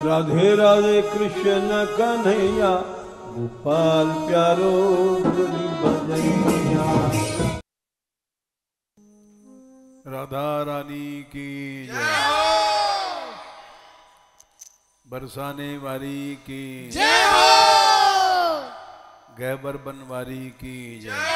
राधे राधे कृष्ण कन्हैया गोपाल प्यारो मुरली बजैया। राधा रानी की जय, बरसाने वाली की जय, गैबर बनवारी की जय।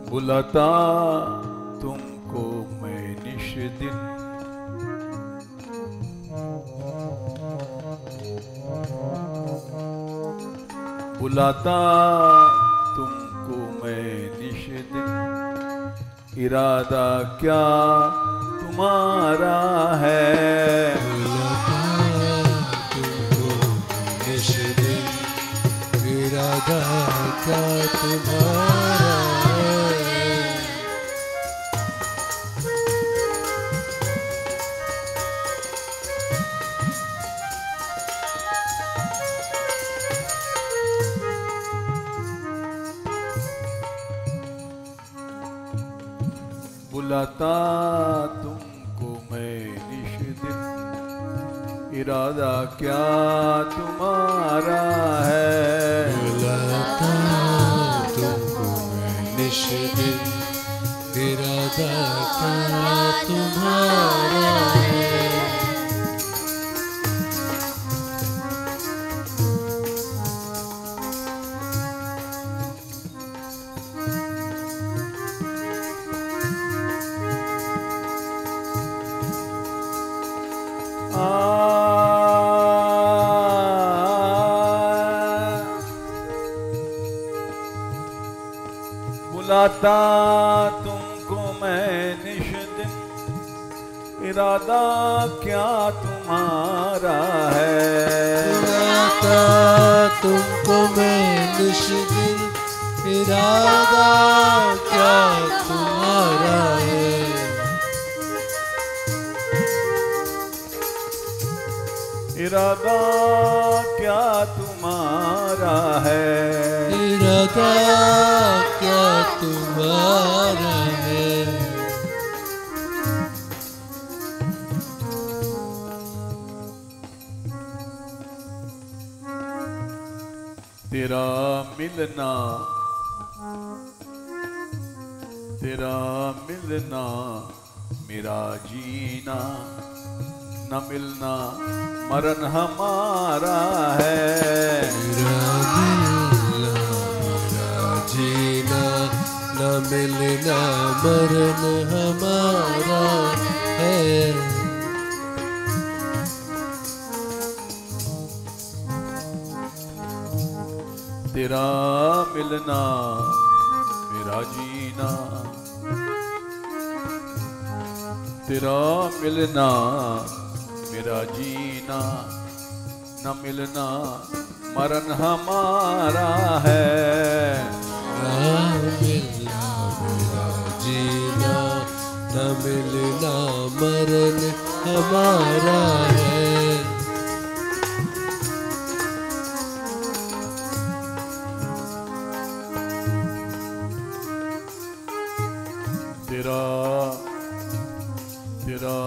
बुलाता तुमको मैं निश दिन, बुलाता तुमको मैं निश दिन, इरादा क्या तुम्हारा है। बुलाता तुमको निश दिन, इरादा क्या तुम्हारा बुलाता तुमको मैं निश दिन, इरादा क्या तुम्हारा है। बुलाता तुमको मैं निश दिन, इरादा क्या तुम्हारा है। बुलाता तुमको मैं निश दिन, इरादा क्या तुम्हारा है। बुलाता तुमको मैं निश दिन, इरादा क्या तुम्हारा है। इरादा क्या तुम्हारा है। इरादा क्या तुम्हारा है। तेरा मिलना, तेरा मिलना मेरा जीना, न मिलना मरण हमारा है। तेरा मिलना मेरा जीना, न मिलना मरण हमारा है। तेरा मिलना मेरा जीना, तेरा मिलना मेरा जीना, न मिलना मरण हमारा है। तेरा मिलना मेरा जीना, न मिलना मरण हमारा है। तेरा तेरा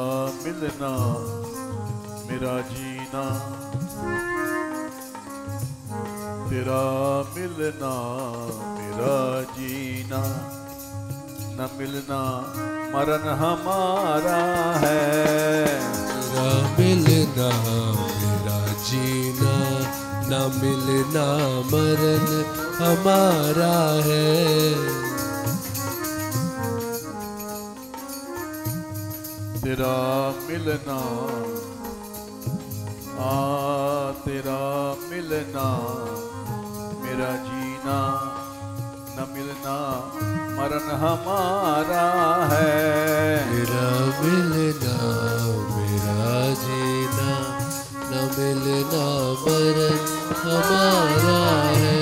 मिलना मेरा जीना, तेरा मिलना मेरा जीना, न मिलना मरण हमारा है। तेरा मिलना मेरा जीना, न मिलना मरण हमारा है। तेरा मिलना तेरा मिलना मेरा जीना, न मिलना मरण हमारा है। तेरा मिलना मिलना मरण हमारा है।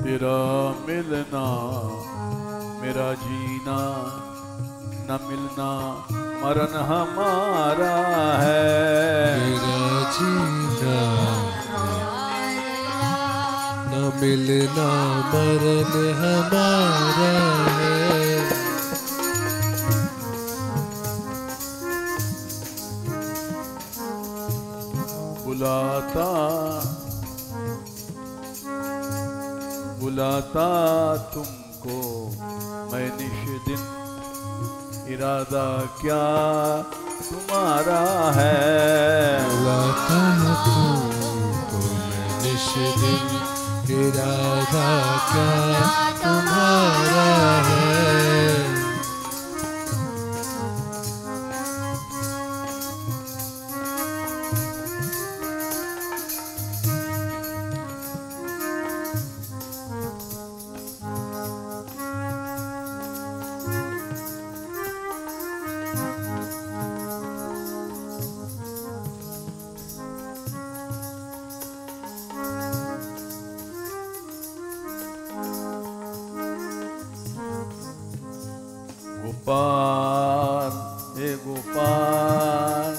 तेरा मिलना मेरा जीना, न मिलना मरण हमारा है। मेरा जीना न मिलना मरण हमारा है। बुलाता बुलाता तुमको मैं निश दिन, इरादा क्या तुम्हारा है। बुलाता तुमको मैं निश दिन, इरादा क्या तुम्हारा है। गोपाल हे गोपाल,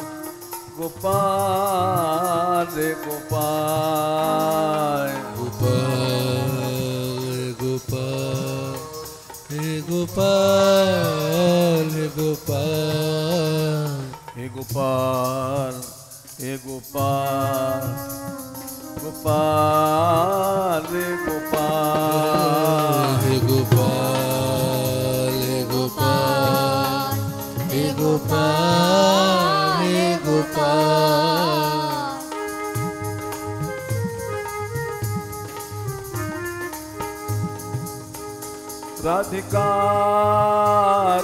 गोपाल हे गोपाल, गोपाल गोपाल हे गोपाल हे गोपाल, हे गोपाल हे गोपाल, गोपाल हे गोपाल, हे गोपाल हे गोपाल, हे गोपाल हे गोपाल। राधिका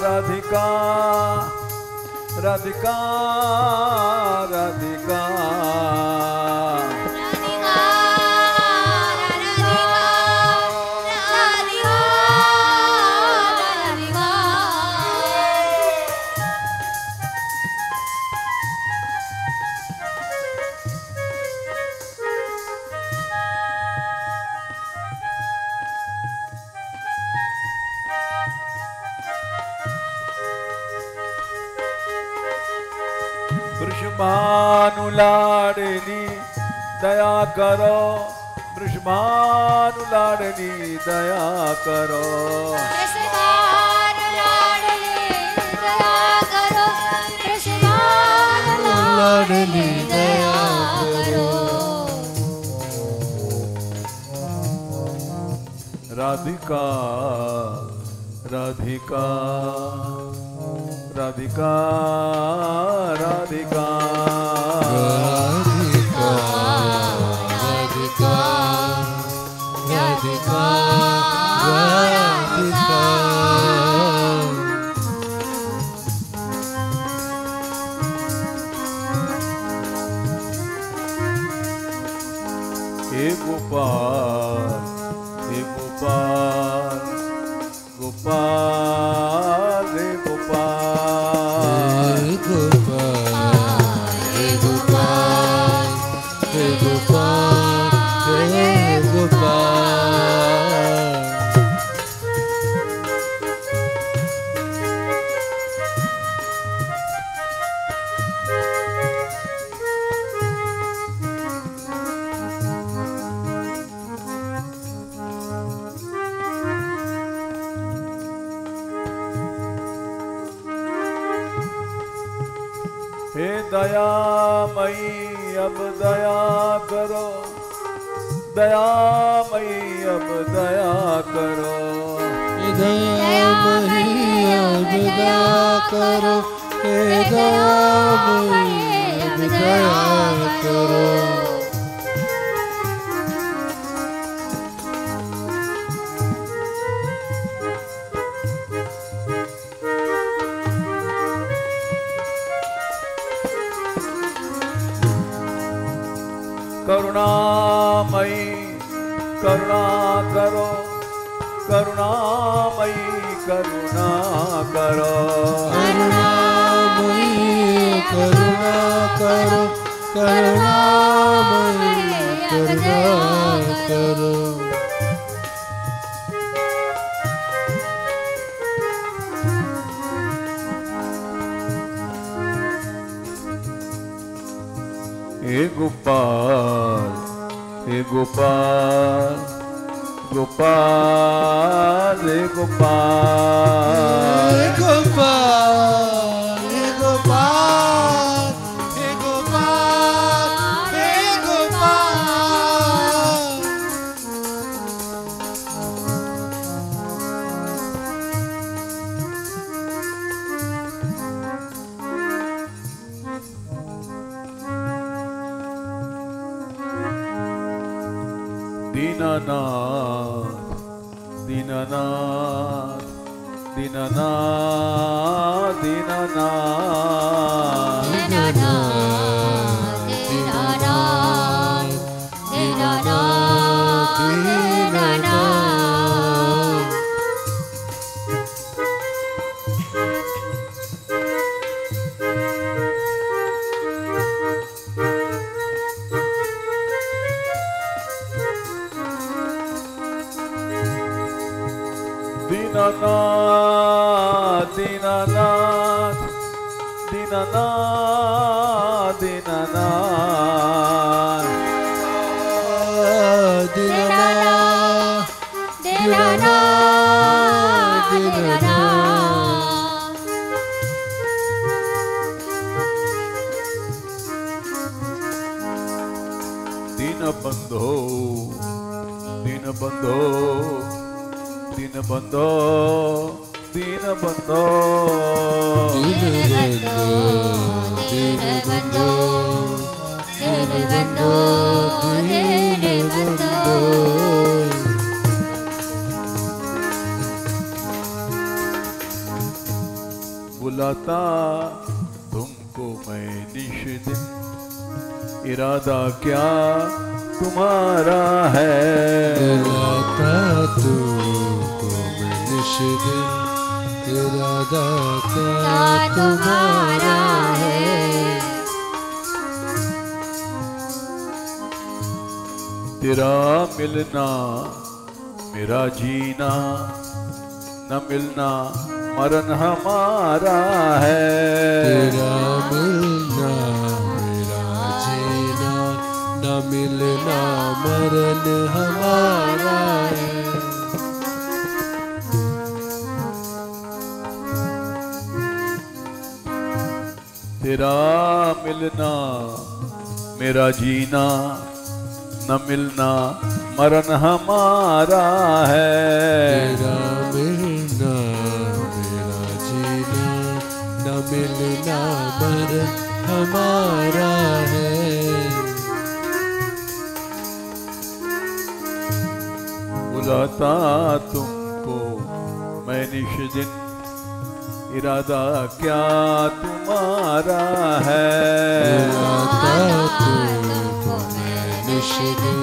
राधिका राधिका राधिका, वृषभानु लाडली दया करो, वृषभानु लाडली दया करो, वृषभानु लाडली दया करो, वृषभानु लाडली दया करो। राधिका राधिका राधिका राधिका, राधिका राधिका राधिका राधिका, हे गोपाल हे गोपाल, गोपाल हे गोपाल, हे गोपाल हे गोपाल, हे गोपाल हे गोपाल। हे दयामयी अब दया करो, दयामयी अब दया करो, दयामयी अब दया करो, हे दयामयी अब दया करो। करुणामयी करुणा करो, करुणामयी करुणा करो करुणामयी करुणा करो करुणामयी करुणा करो हे गोपाल हे गोपाल गोपाल हे गोपाल हे गोपाल हे गोपाल हे गोपाल हे गोपाल दीनानाथ दीनानाथ दीनानाथ दीनानाथ दीनानाथ दीनानाथ दीनानाथ दीनानाथ दीनानाथ दीनानाथ दीनबंधो दीनबंधो दीनबंधो दीनबंधो दीनबंधो दीनबंधो दीनबंधो बुलाता तुमको मैं निश दिन इरादा क्या तुम्हारा है बुलाता तुमको मैं निश दिन इरादा क्या तुम्हारा है तेरा मिलना मेरा जीना न मिलना मरण हमारा है तेरा मिलना मेरा जीना न मिलना मरण हमारा है तेरा मिलना मेरा जीना न मिलना मरण हमारा है तेरा मिलना मेरा जीना न मिलना मरण हमारा है बुलाता तुमको मैं निश दिन इरादा क्या तुम्हारा है बुलाता तुमको मैं निश दिन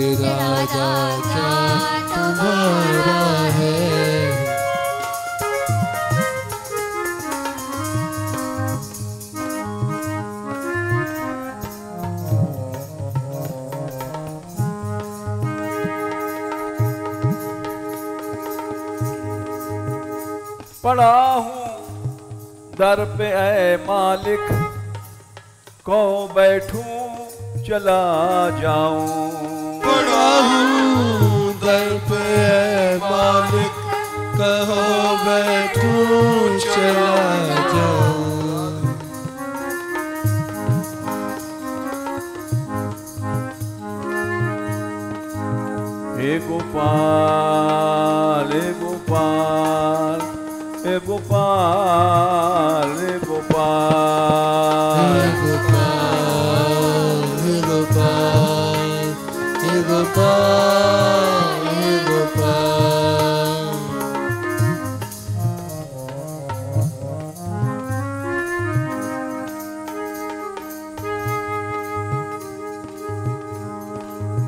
इरादा क्या तुम्हारा है पड़ा हूँ दर पे ऐ मालिक को बैठूं चला जाऊं पड़ा हूँ दर पे ऐ मालिक कहो बैठूं चला जाऊं हे गोपाल हे गोपाल हे गोपाल हे गोपाल हे गोपाल हे गोपाल हे गोपाल हे गोपाल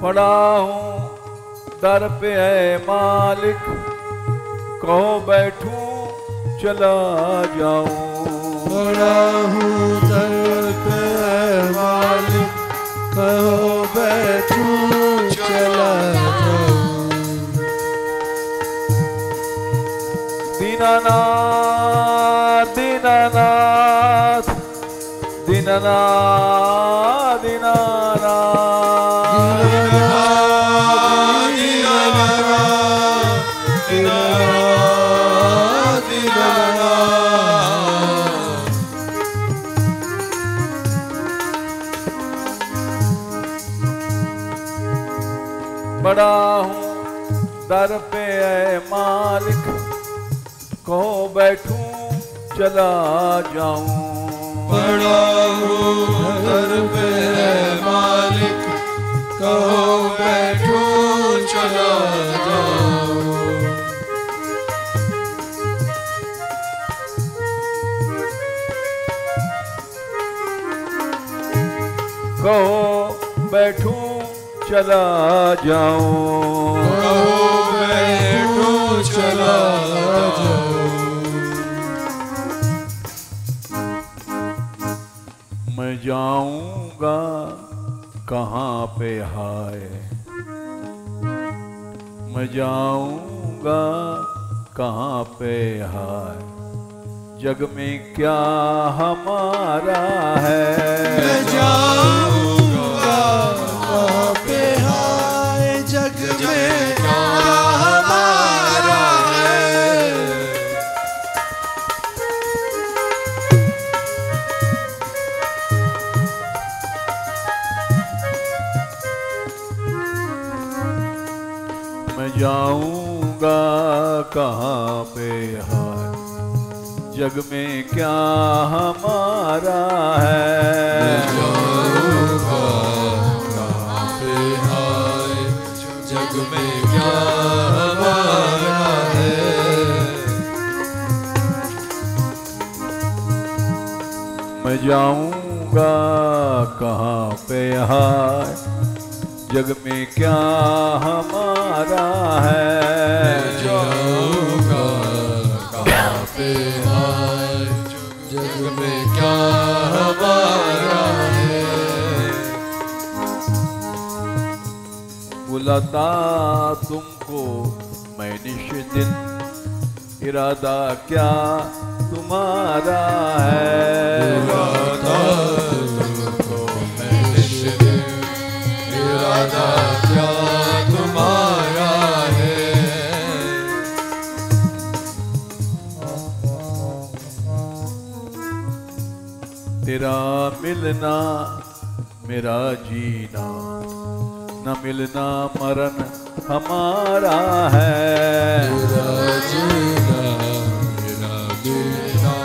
पड़ा हूँ दर पे है मालिक, कहो बैठूं चला जाऊं। खड़ा हूँ दर पे है मालिक, कहो बैठूं चला जाऊं। दीनानाथ दीनानाथ दीनानाथ बड़ा हूँ दर पे है मालिक, कहो बैठूं चला जाऊं। बड़ा हूँ दर पे है मालिक, कहो बैठूं चला जाऊं। कहो बैठूं चला जाऊं। कहो बैठूं चला जाऊं। मैं जाऊंगा कहाँ पे हाय, मैं जाऊंगा कहाँ पे हाय, जग में क्या हमारा है। मैं जाऊंगा कहाँ पे हाय, जग में क्या हमारा है। मैं जाऊंगा कहाँ पे हाय, जग में क्या हमारा है। मैं जाऊंगा कहाँ पे हाय, जग में क्या हमारा है। मैं जाऊंगा कहाँ पे हाय, जग में क्या हमारा है। मैं जाऊंगा कहाँ पे हाय, जग में क्या हमारा है। बुलाता तुमको मैं निश दिन, इरादा क्या तुम्हारा है। बुलाता तुमको मैं निश दिन, इरादा क्या तुम्हारा है। तेरा मिलना मेरा जीना, न मिलना मरण हमारा है। तेरा जीना मेरा मिलना,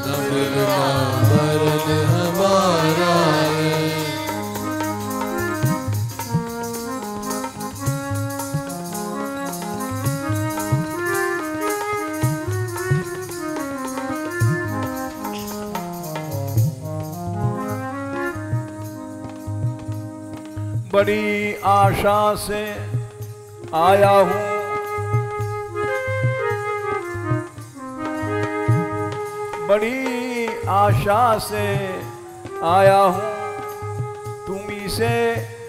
न मिलना मरण हमारा है। बड़ी आशा से आया हूँ, बड़ी आशा से आया हूँ, तुम्ही से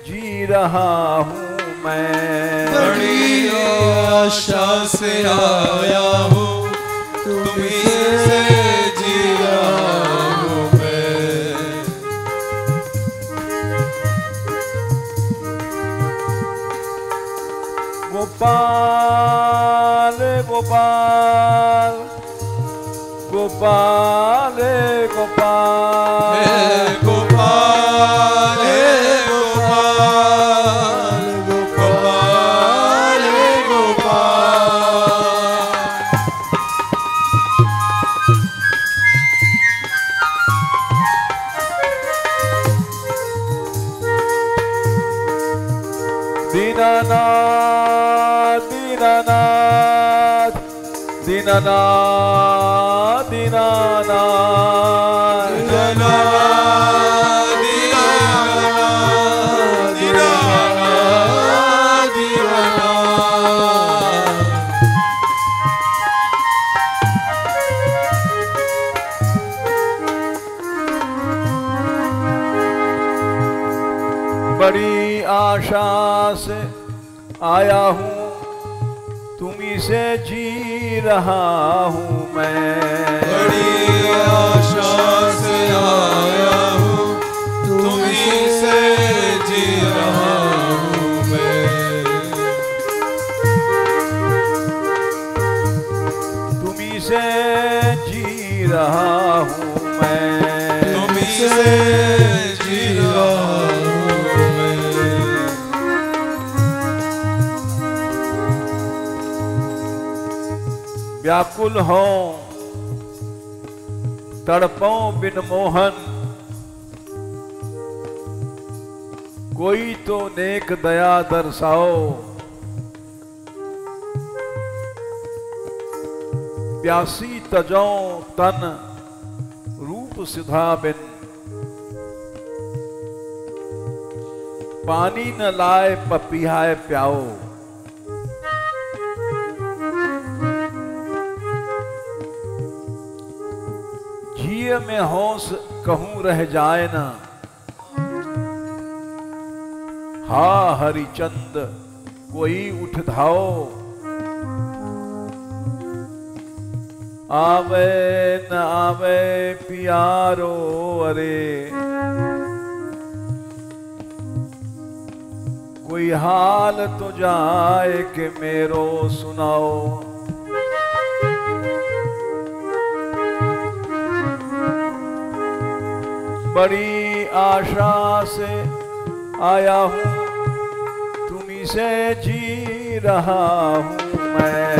जी रहा हूँ मैं। बड़ी आशा से आया हूँ, तुम्ही से जी रहा हूँ मैं। गोपाल गोपाल गोपाल गोपाल गोपाल गोपाल गोपाल गोपाल। दीनानाथ दीनानाथ दीनानाथ दीनानाथ दीनानाथ दीनानाथ दीनानाथ। आया हूँ तुम्ही से जी रहा हूँ मैं। बड़ी आशा से आया हूँ तुम्ही से जी रहा हूँ मैं। तुम्ही से जी रहा हूँ मैं। तुम्ही से जी रहा हूँ मैं। व्याकुल हो तड़पों बिन मोहन, कोई तो नेक दया दर्शाओ। प्यासी तजो तन रूप सिधा बिन, पानी न लाए पपिहाए प्याओ। जिय में होश कहूं रह जाए ना, हा हरिचंद कोई उठ धाओ। आवे न आवे पियारो अरे, कोई हाल तो जाए के मेरो सुनाओ। बड़ी आशा से आया हूँ तुम्ही से जी रहा हूँ मैं।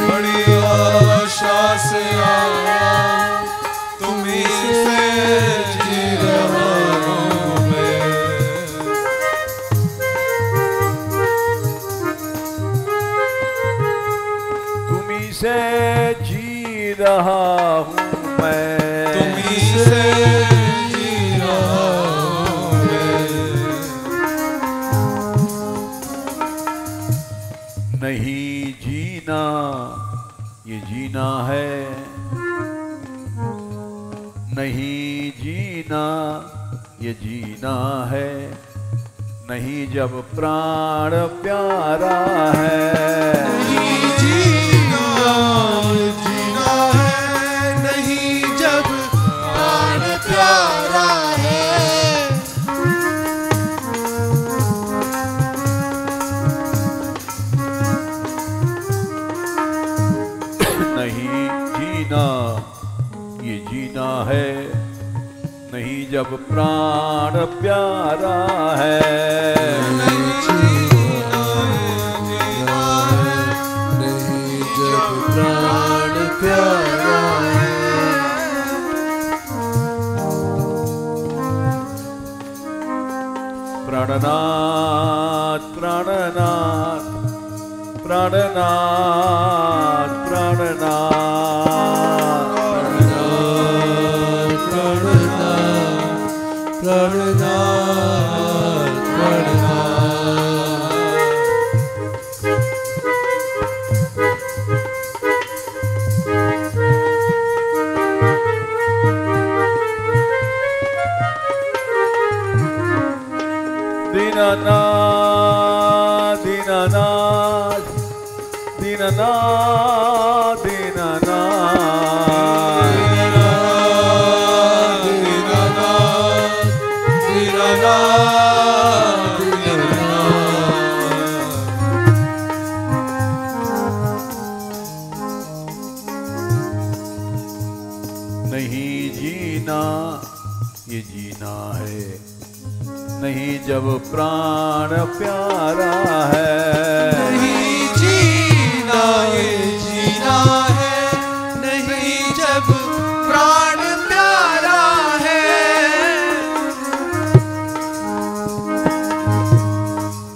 बड़ी आशा से आया हूँ तुम्ही से जी रहा हूँ मैं। तुम्ही से जी रहा हूँ मैं। तुम्ही से नहीं जीना ये जीना है, नहीं जीना ये जीना है, नहीं जब प्राण प्यारा है। नहीं जीना ये जीना है, नहीं जब प्राण प्यारा है। नहीं जीना ये जीना है, नहीं जब प्राण प्यारा है। नहीं जीना ये जीना है, नहीं जब प्राण प्यारा है। प्राणनाथ प्राणनाथ प्राणनाथ प्राणनाथ प्राणनाथ दीनानाथ दीनानाथ दीनानाथ नहीं जीना ये जीना है, नहीं जब प्राण प्यारा है। नहीं जीना ये जीना है, नहीं जब प्राण प्यारा है।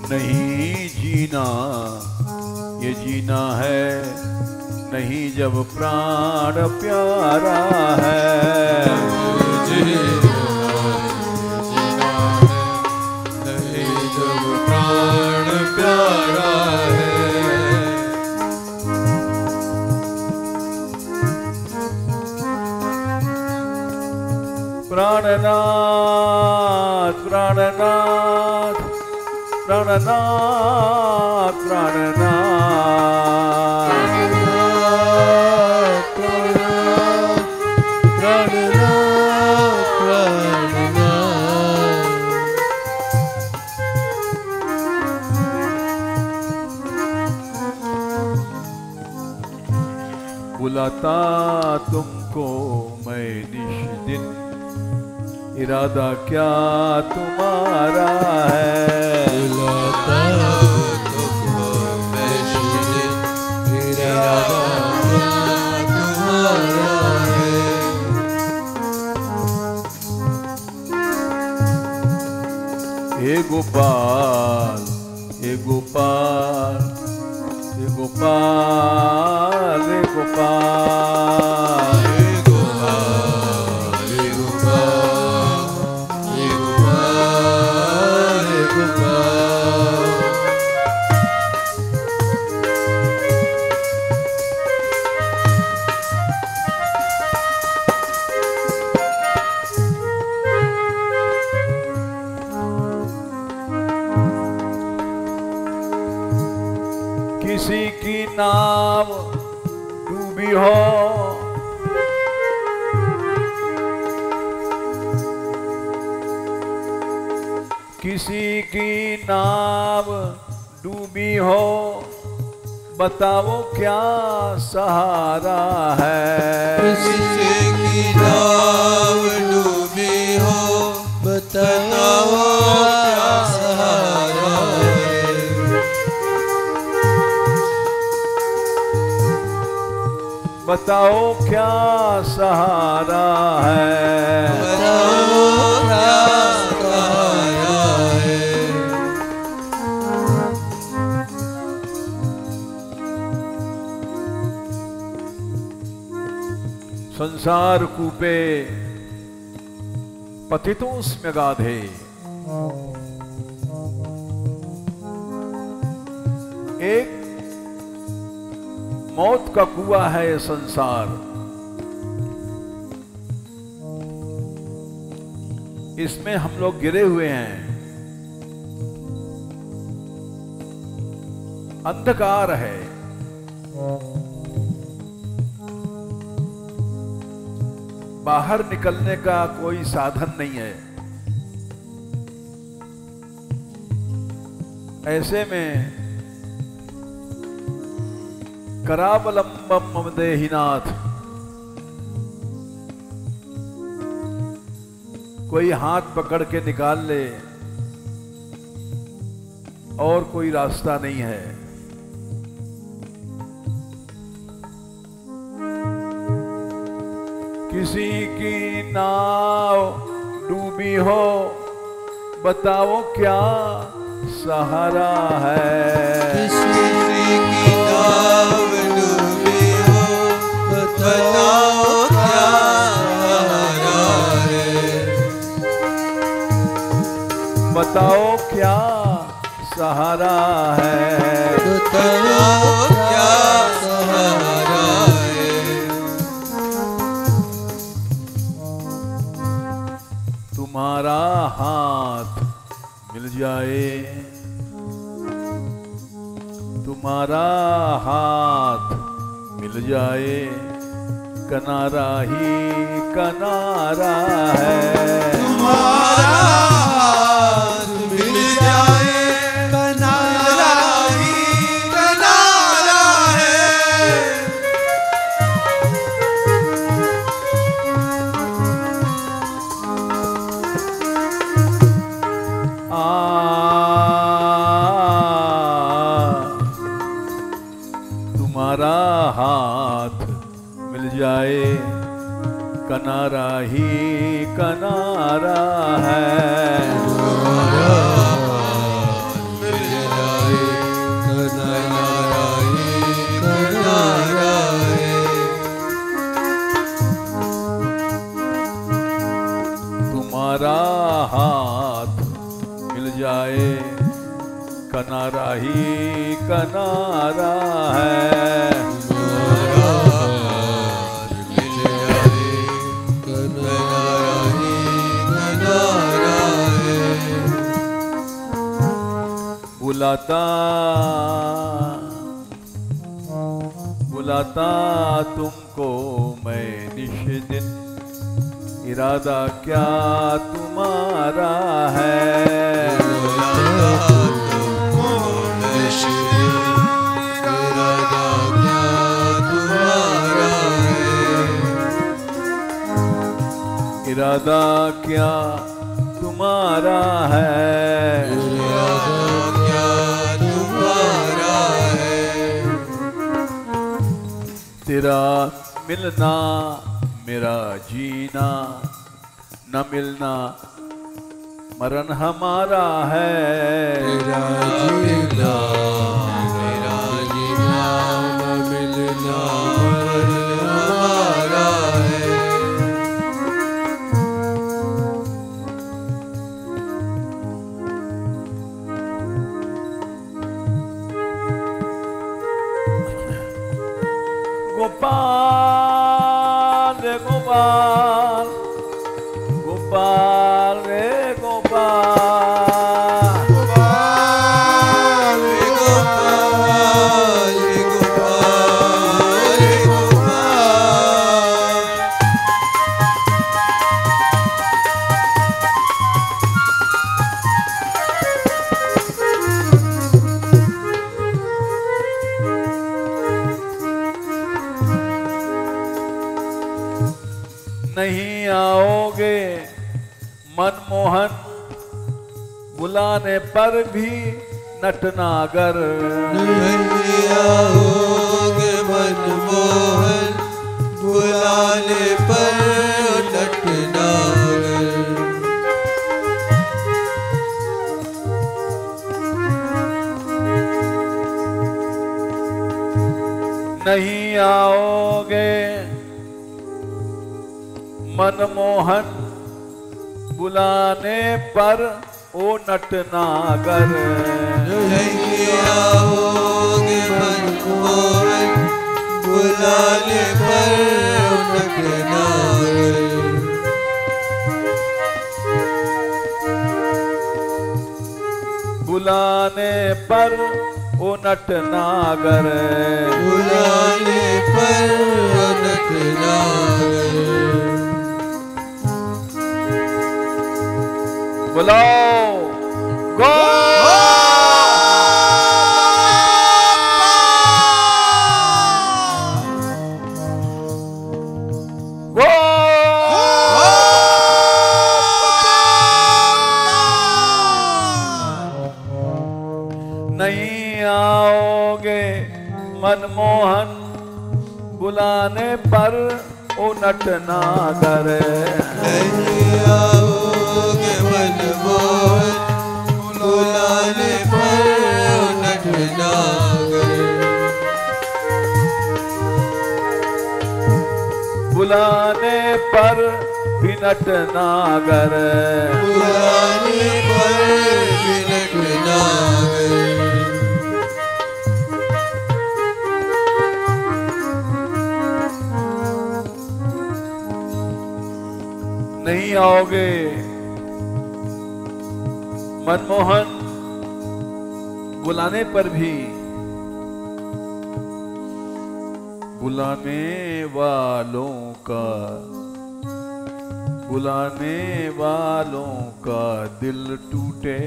नहीं जीना ये जीना है, नहीं जब प्राण प्यारा है। प्राण प्यारा है। प्राणनाथ प्राणनाथ प्राणनाथ बुलाता तुमको मैं निश दिन, इरादा क्या तुम्हारा है। बुलाता तुमको मैं निश दिन, इरादा तुम्हारा है। हे गोपाल, हे गोपाल, हे गोपाल, हे गोपाल, हे गोपाल, हे गोपाल, हे गोपाल, हे गोपाल। किसी की नाव डूबी हो, किसी की नाव डूबी हो, बताओ क्या सहारा है। किसी की नाव डूबी हो, बताओ क्या सहारा है। बताओ क्या सहारा है। बताओ क्या सहारा है। संसार कूपे पतितों गाधे, एक मौत का कुआं है ये संसार। इसमें हम लोग गिरे हुए हैं। अंधकार है, बाहर निकलने का कोई साधन नहीं है। ऐसे में करावलंबम मम देहिनाथ, कोई हाथ पकड़ के निकाल ले और कोई रास्ता नहीं है। किसी की नाव डूबी हो, बताओ क्या सहारा है। किसी की नाव डूबी हो, बताओ क्या सहारा है। बताओ क्या सहारा है। बताओ क्या सहारा है। तुम्हारा हाथ मिल जाए, तुम्हारा हाथ मिल जाए, किनारा ही किनारा है। तुम्हारा हाथ मिल जाए, किनारा ही किनारा है। तुम्हारा हाथ मिल जाए, किनारा ही किनारा है। तुम्हारा हाथ मिल जाए, किनारा ही किनारा है। तुम्हारा हाथ मिल जाए, किनारा ही किनारा है। तुम्हारा हाथ मिल जाए, किनारा ही किनारा है। बुलाता बुलाता तुमको मैं निश दिन, इरादा क्या तुम्हारा है। बुलाता तुमको मैं निश दिन, इरादा क्या तुम्हारा इरादा क्या तुम्हारा है, इरादा क्या तुम्हारा है। तेरा मिलना मेरा जीना, न मिलना मरण हमारा है। तेरा जीना मेरा जीना, न मिलना मरण हमारा है। गोपाल रे गोपाल, गोपाल रे गोपाल, गोपाल रे गोपाल, रे गोपाल, रे गोपाल। नहीं आओगे मनमोहन, बुलाने पर भी नटनागर। नहीं आओगे मनमोहन, बुलाने पर नटनागर। नहीं आओगे मनमोहन, बुलाने पर ओ नटनागर। नहीं आओगे मनमोहन, बुलाने पर नटनागर। बुलाने पर ओ नटनागर, बुलाने पर नटनागर। बुलाओ गो गो नहीं आओगे मनमोहन, बुलाने पर ओ नटनागर। नहीं आओगे मनमोहन, बुलाने पर नटनागर। बुलाने पर भी नटनागर। बुलाने पर भी नटनागर। नहीं आओगे मनमोहन, बुलाने पर भी, बुलाने वालों का, बुलाने वालों का दिल टूटे,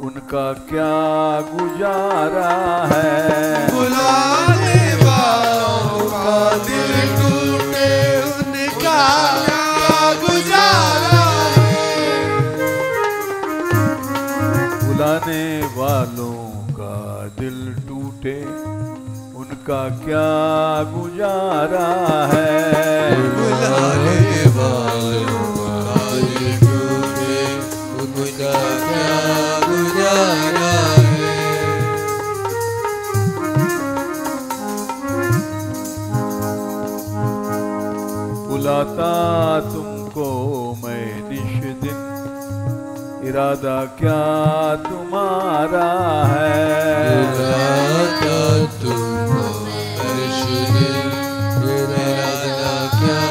उनका क्या गुजारा है। बुलाने वालों का दिल टूटे, उनका क्या गुजारा है। बुलाने वालों का दिल टूटे, उनका क्या गुजारा है। बुलाने वालों का दिल टूटे, उनका क्या गुजारा है। बुलाता तुमको मैं निश दिन, इरादा क्या तुम्हारा है। बुलाता तुमको हर्ष दिन, इरादा क्या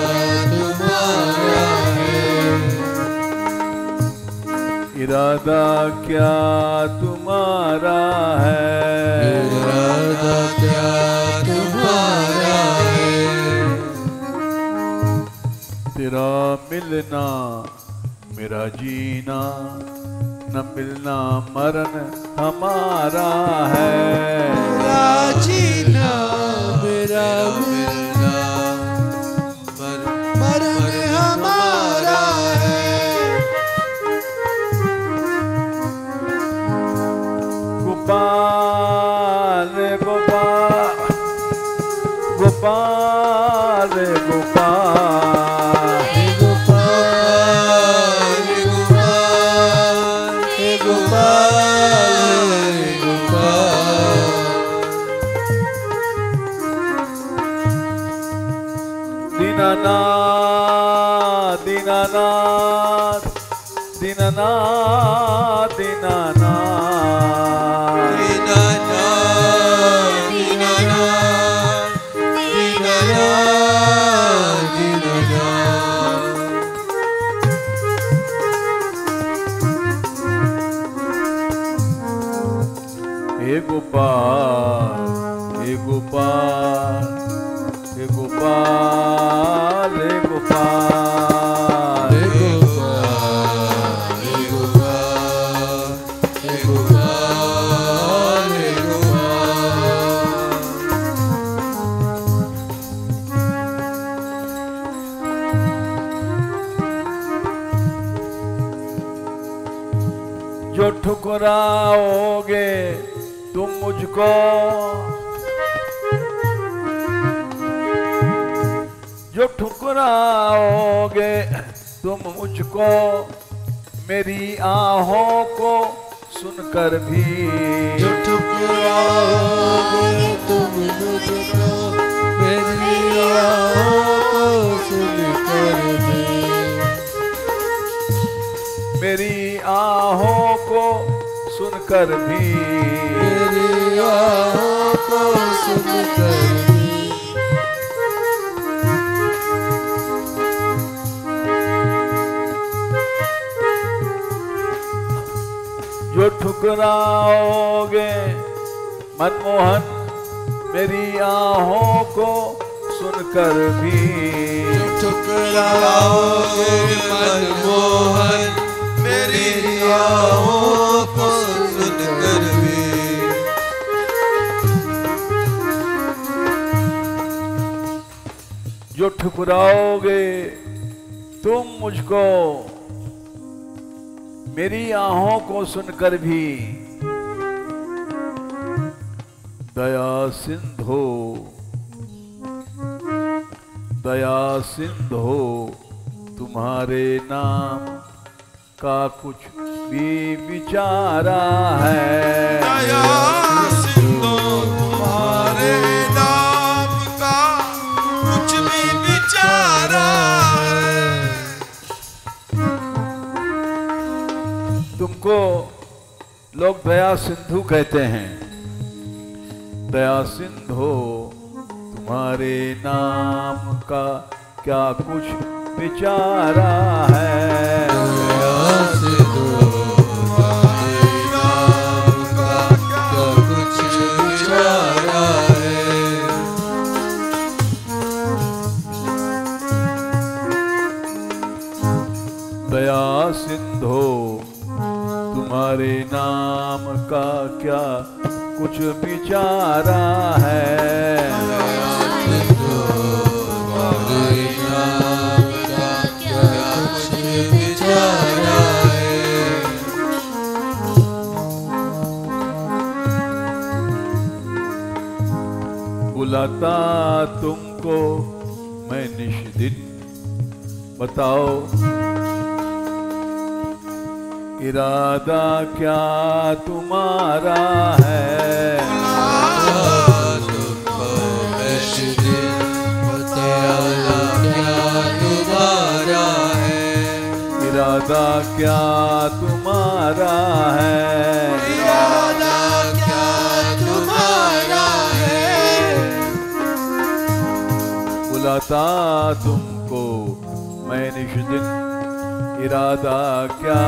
तुम्हारा है। इरादा क्या तुम्हारा है। इरादा क्या तुम्हारा है। तेरा मिलना मेरा जीना, न मिलना मरण हमारा है। मेरा जीना मेरा मिलना, मरण हमारा गोपाल गोपाल गोपाल दीनानाथ दीनानाथ दीनानाथ दीनानाथ हे गोपाल हे गोपाल हे गोपाल हे गोपाल हे गोपाल हे गोपाल हे गोपाल हे जो ठुकराओगे तुम मुझको जो ठुकराओगे तुम मुझको मेरी आहों को सुनकर भी जो ठुकराओगे तुम मुझको मेरी आहों को सुनकर भी मेरी आहों को सुनकर भी मेरी आहों को सुनकर भी जो ठुकराओगे मनमोहन मेरी आहों को सुनकर भी ठुकराओगे मनमोहन मेरी आहों को सुनकर भी जो ठुकराओगे तुम मुझको मेरी आहों को सुनकर भी दया सिंधो तुम्हारे नाम का कुछ भी विचारा है दया सिंधो तुम्हारे नाम का कुछ भी विचारा है तुमको लोग दया सिंधु कहते हैं दया सिंधु तुम्हारे नाम का क्या कुछ विचारा है दया सिंधु तुम्हारे नाम का क्या कुछ विचारा है दया सिंधु तुम्हारे नाम का क्या कुछ विचारा है तुम्हारे नाम का क्या कुछ विचारा है बुलाता तुमको मैं निष्दिन बताओ इरादा क्या तुम्हारा है इरादा क्या तुम्हारा है इरादा क्या तुम्हारा है बुलाता तुमको मैं निष्दिन इरादा क्या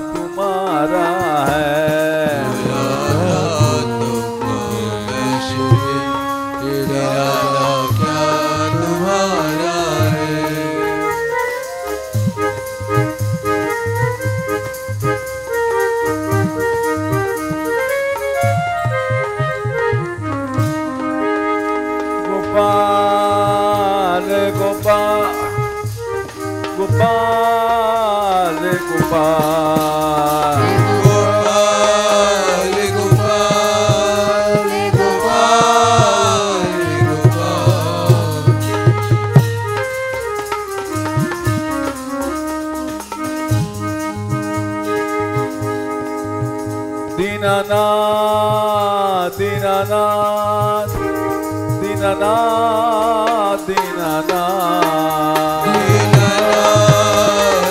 तुम्हारा है इरादा क्या तुम्हारा है गोपाल गोपाल गोपाल गोपाल गोपाल गोपाल गोपाल दीननाथ दीननाथ दीननाथ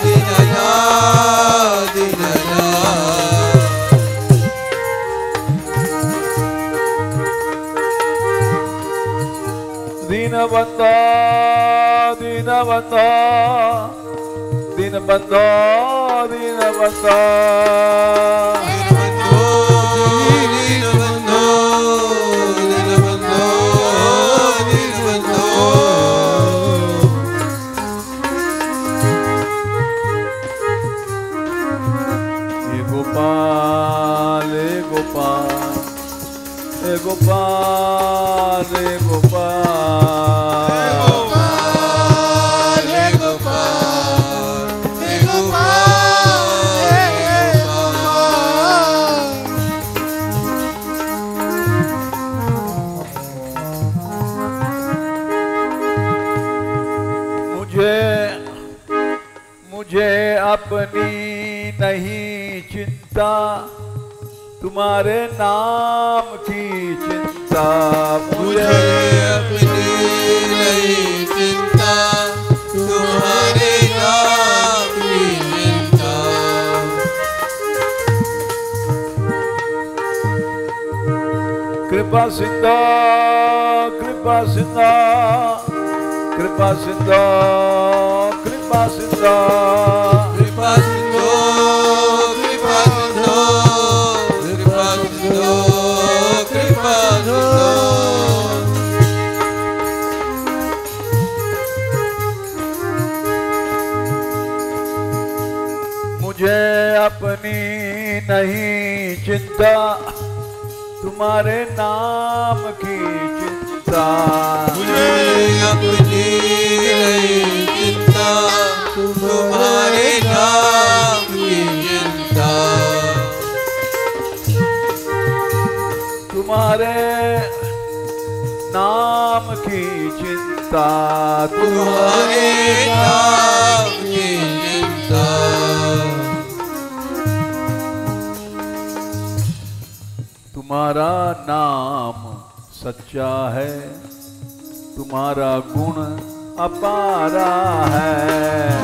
दीननाथ दीननाथ दीनबंधो दीनबंधो दीनबंधो दीनबंधो गोपाल गोपाल मुझे अपनी नहीं चिंता तुम्हारे नाम की चिंता मुझे अपनी नहीं चिंता तुम्हारे नाम की चिंता कृपा सिंधु कृपा सिंधु कृपा सिंधु कृपा सिंधु कृपा सिंधु कृपा सिंधु कृपा सिंधु कृपा सिंधु मुझे अपनी नहीं चिंता तुम्हारे नाम की चिंता मुझे अपनी नहीं चिंता तुम्हारे नाम की चिंता तुम्हारे नाम की चिंता तुम्हारे नाम की चिंता तुम्हारा नाम सच्चा है तुम्हारा गुण अपारा है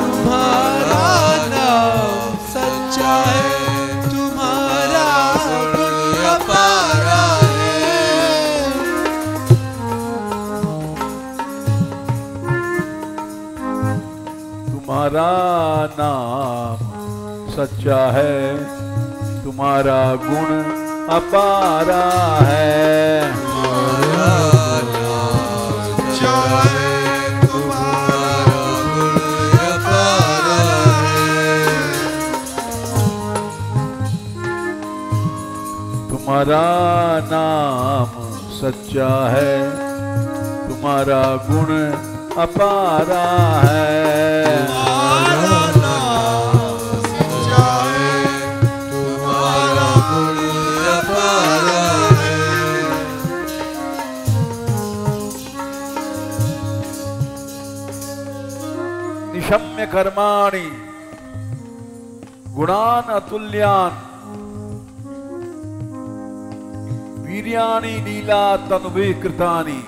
तुम्हारा नाम सच्चा है तुम्हारा गुण अपारा है तुम्हारा नाम सच्चा है तुम्हारा गुण अपारा है तुम्हारा नाम सच्चा है तुम्हारा गुण अपारा है तुम्हारा नाम सच्चा है तुम्हारा गुण अपारा है तुम्हारा नाम सच्चा है तुम्हारा गुण अपारा है निशम्य कर्माणि गुणान अतुल्यान वीर्याणि लीला तनुभिः कृतानि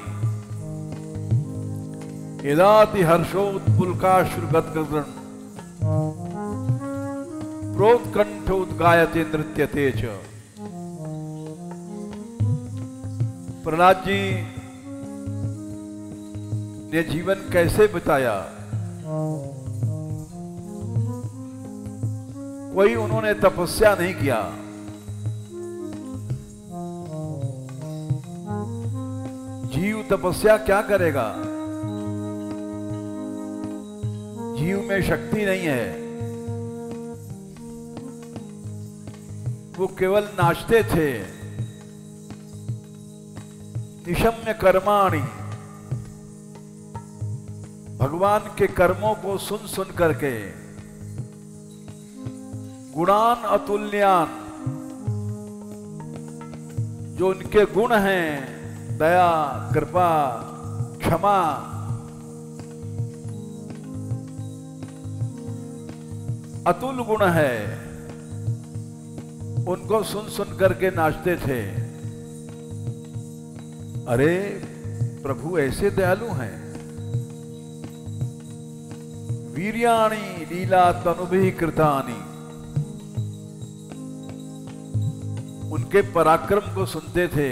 यदाति हर्षोत्पुलकाश्रुगद्गदन् प्रोत्कंठोद्गायते नृत्यते च। प्रहलाद जी ने जीवन कैसे बिताया, कोई उन्होंने तपस्या नहीं किया, जीव तपस्या क्या करेगा, जीव में शक्ति नहीं है, वो केवल नाचते थे। निशम्य कर्माणि, भगवान के कर्मों को सुन सुन करके, गुणान अतुल्यान, जो उनके गुण हैं, दया, कृपा, क्षमा, अतुल गुण है, उनको सुन सुन करके नाचते थे। अरे प्रभु ऐसे दयालु हैं। वीर्याणि लीला तनुभि कृतानि, उनके पराक्रम को सुनते थे।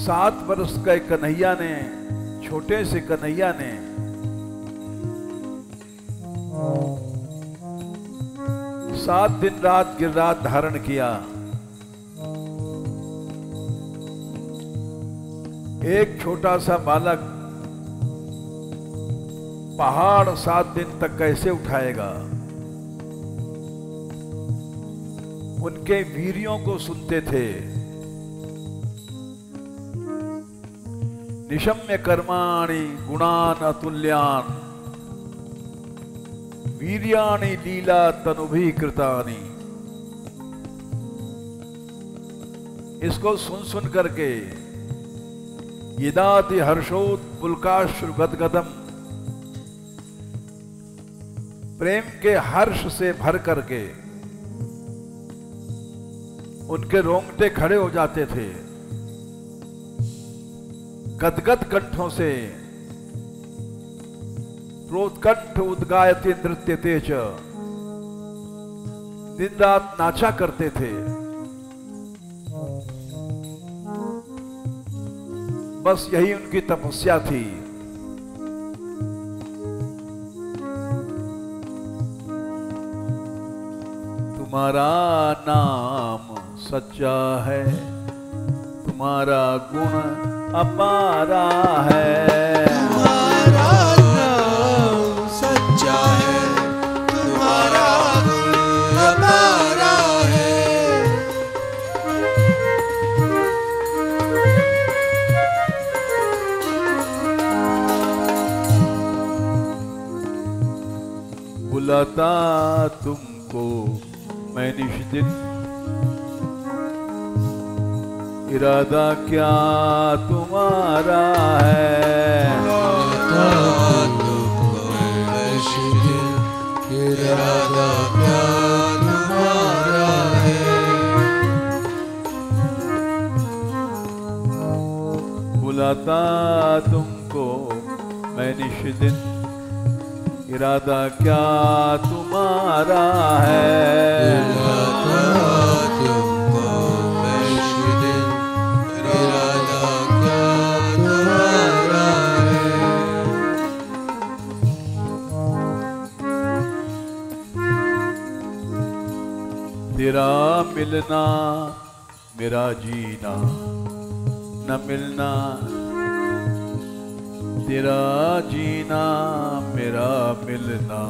7 वर्ष का कन्हैया ने, छोटे से कन्हैया ने 7 दिन रात गिरिराज धारण किया। एक छोटा सा बालक पहाड़ 7 दिन तक कैसे उठाएगा? उनके वीर्यों को सुनते थे। निशम्य कर्माणि गुणान अतुल्यान, वीर्याणि लीला तनुभि कृतानि। इसको सुन सुन करके यदाति हर्षोत पुलकाश्रु गदगदम, प्रेम के हर्ष से भर करके उनके रोंगटे खड़े हो जाते थे। गदगद कंठों से प्रोत्कंठ उद्गायते नृत्यते च, दिन रात नाचा करते थे। बस यही उनकी तपस्या थी। तुम्हारा नाम सच्चा है, तुम्हारा गुण अपारा है। तुम्हारा नाम सच्चा है, तुम्हारा गुण अपारा है। बुलाता तुमको मैं निश्चित, इरादा क्या तुम्हारा है। इरादा क्या तुम्हारा है। बुलाता तुमको मैं निश्चित, इरादा क्या तुम्हारा है। तुमको मैं निश्चित, इरादा क्या तुम्हारा है। तेरा मिलना मेरा जीना, न मिलना तेरा जीना मेरा मिलना,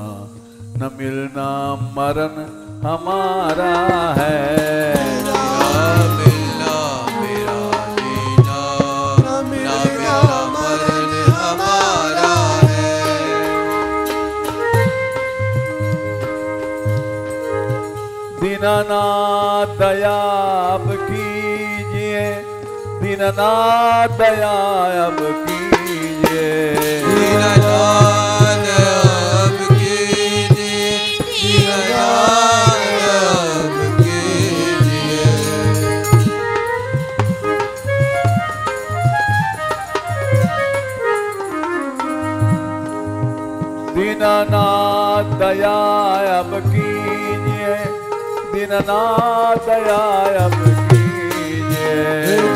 न मिलना मरण हमारा है। तेरा मिलना मेरा जीना, न मिलना मरण हमारा है। दीनानाथ दया अब कीजिए, दीनानाथ दया अब कीजिए। दीननाथ अब कीजिए, दीननाथ अब कीजिए। दीनानाथ दया अब कीजिए, दीनानाथ दया अब कीजिए।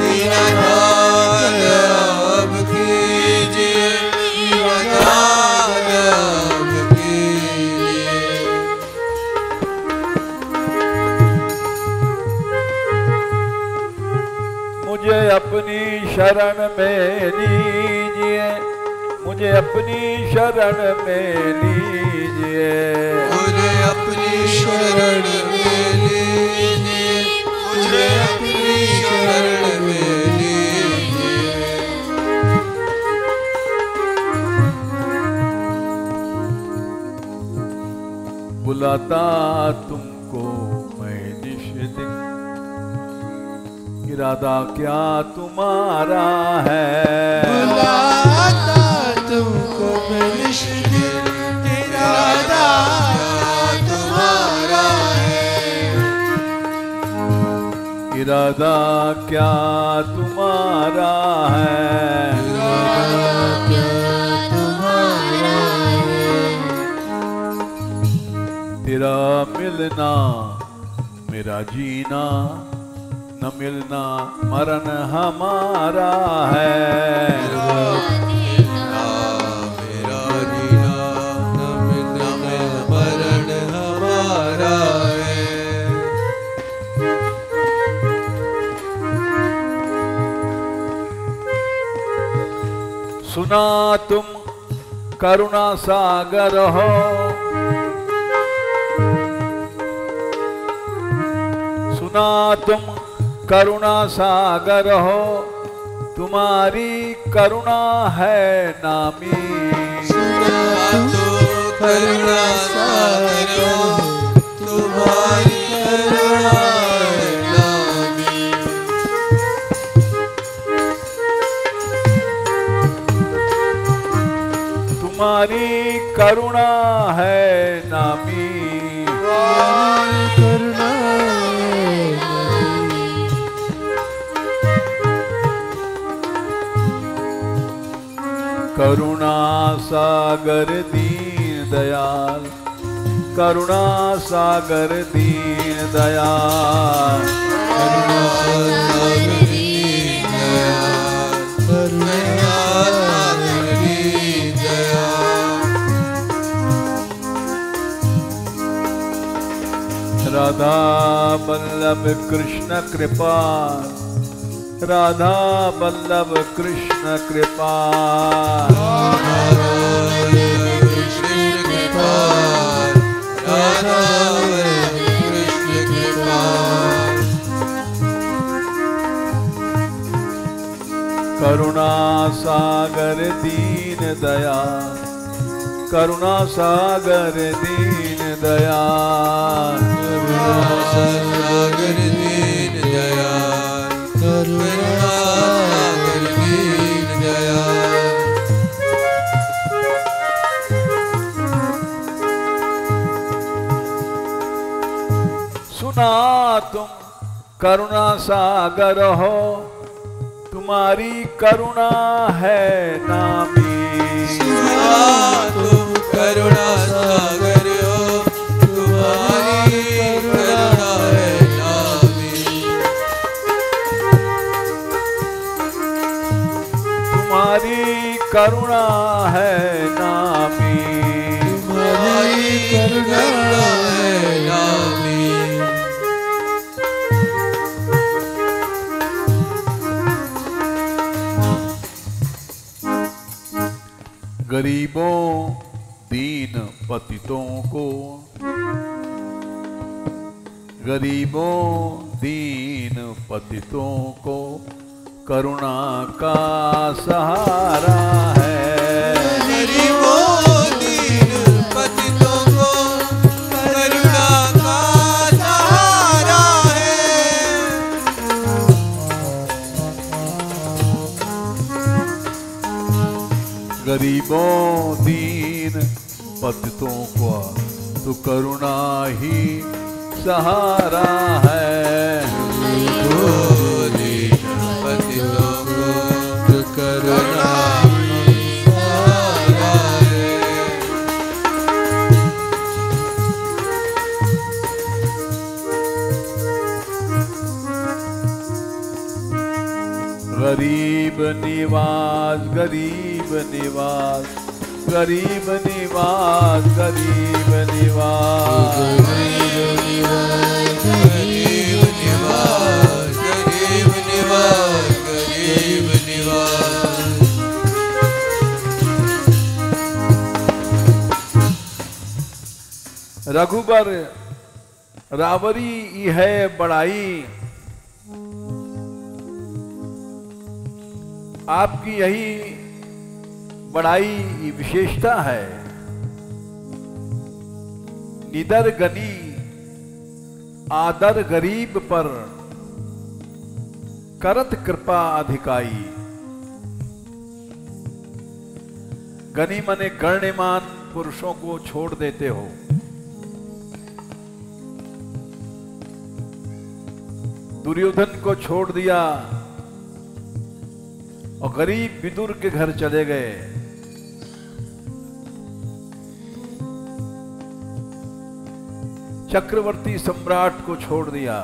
दीननाथ अब कीजिए, दीननाथ अब कीजिए। मुझे अपनी शरण में लीजिए, मुझे अपनी शरण में लीजिए। मुझे अपनी शरण में लीजिए, मुझे अपनी शरण में लीजिए। बुलाता तुमको मैं निश्चित, इरादा क्या तुम्हारा है। बुलाता तुमको मैं निश्चित, इरादा क्या तुम्हारा है। इरादा क्या तुम्हारा है, तेरा मिलना मेरा जीना, न मिलना मरण हमारा है। मेरा जीना न मिलना मरण हमारा है। सुना तुम करुणा सागर हो, सुना तुम करुणा सागर हो, तुम्हारी करुणा है नामी। सुना तो करुणा सागर हो, तुम्हारी करुणा है नामी। तुम्हारी करुणा है नामी। करुणा करुणा सागर दीन दयाल, करुणा सागर दीन दयाल, करुणा सागर दीन दयाल, करुणा सागर दीन दयाल। राधा वल्लभ कृष्ण कृपाल, राधा वल्लभ कृष्ण कृपाल, राधा वल्लभ कृष्ण कृपाल, राधा वल्लभ कृष्ण कृपाल। करुणा सागर दीन दयाल, करुणा सागर दीन दयाल, करुणा सागर दीन दयाल, करुणा सागर दीन दयाल। सुना तुम करुणा सागर हो, तुम्हारी करुणा है नामी। सुना तुम करुणा सागर हो, तुम्हारी करुणा है नामी। तुम्हारी करुणा है नामी। तुम्हारी करुणा है नामी। गरीबों दीन पतितों को, गरीबों दीन पतितों को करुणा का सहारा है। गरीबों दीन पतितों को करुणा का सहारा है। गरीबों दीन पतितों को तो करुणा ही सहारा है। गरीबों दीन पतितों को तो करुणा ही सहारा है। गरीब निवास, गरीब निवास, गरीब निवास, गरीब निवास, गरीब निवास, गरीब निवास, गरीब निवास, गरीब निवास। रघुबर रावरी है बड़ाई, आपकी यही बड़ाई विशेषता है। निदर गनी आदर गरीब पर, करत कृपा अधिकाई। गनी मने गण्यमान पुरुषों को छोड़ देते हो। दुर्योधन को छोड़ दिया और गरीब विदुर के घर चले गए। चक्रवर्ती सम्राट को छोड़ दिया।